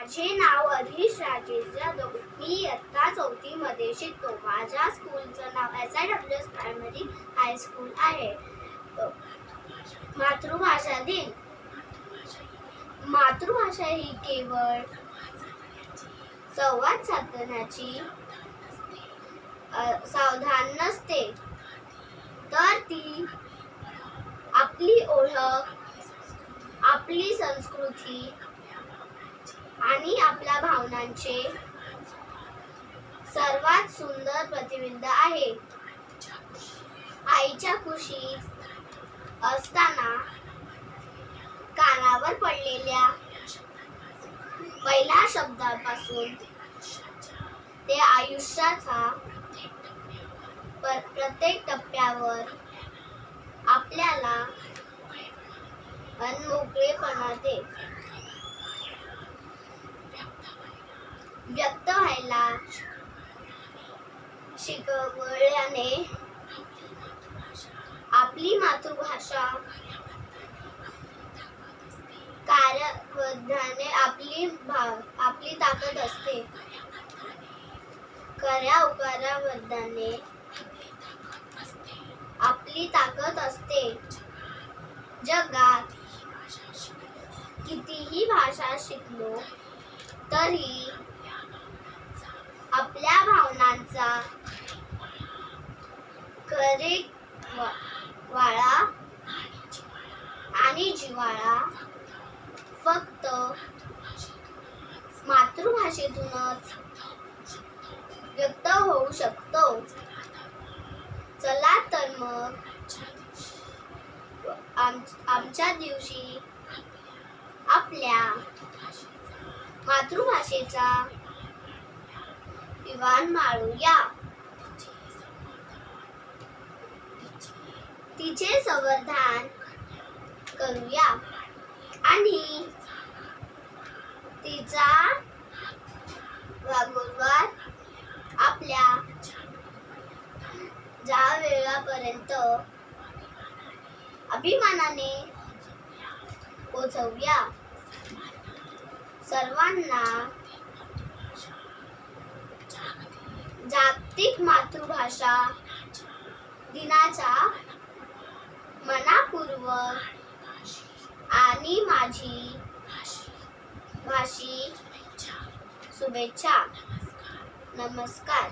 माझे नाव हरीश राजेश जाधव. मी इयत्ता 4थी मध्ये शिकतो. माझ्या स्कूलचं नाव SIWS प्रायमरी हायस्कूल आहे. मातृभाषा दिन. मातृभाषा ही केवळ संवाद साधण्याची साधन नसते, तर ती आपली ओळख, आपली संस्कृती आणि आपल्या भावनांचे सर्वात सुंदर प्रतिबिंब आहे. आईच्या कुशीत असताना कानावर पडलेल्या पहिल्या शब्दापासून ते आयुष्याच्या प्रत्येक टप्प्यावर आपल्याला मनमोकळेपणा व्यक्त व्हायला शिकवल्याने आपली मातृभाषा कार्यबद्धाने आपली ताकद असते. खऱ्या उकाराबद्धाने आपली ताकद असते. जगात कितीही भाषा शिकलो तरी आपल्या भावनांचा वाळा आणि जिव्हाळा फक्त मातृभाषेतूनच व्यक्त होऊ शकतो. चला तर मग आमच्या दिवशी आपल्या मातृभाषेचा दिवाण माळूया, तिचे संवर्धन करूया आणि तिचा वागोवर आपल्या जावेळापर्यंत अभिमानाने पोहोचवूया. सर्वांना जागतिक मातृभाषा दिनाच्या मनपूर्वक आणि माझी भाषिक शुभेच्छा. नमस्कार.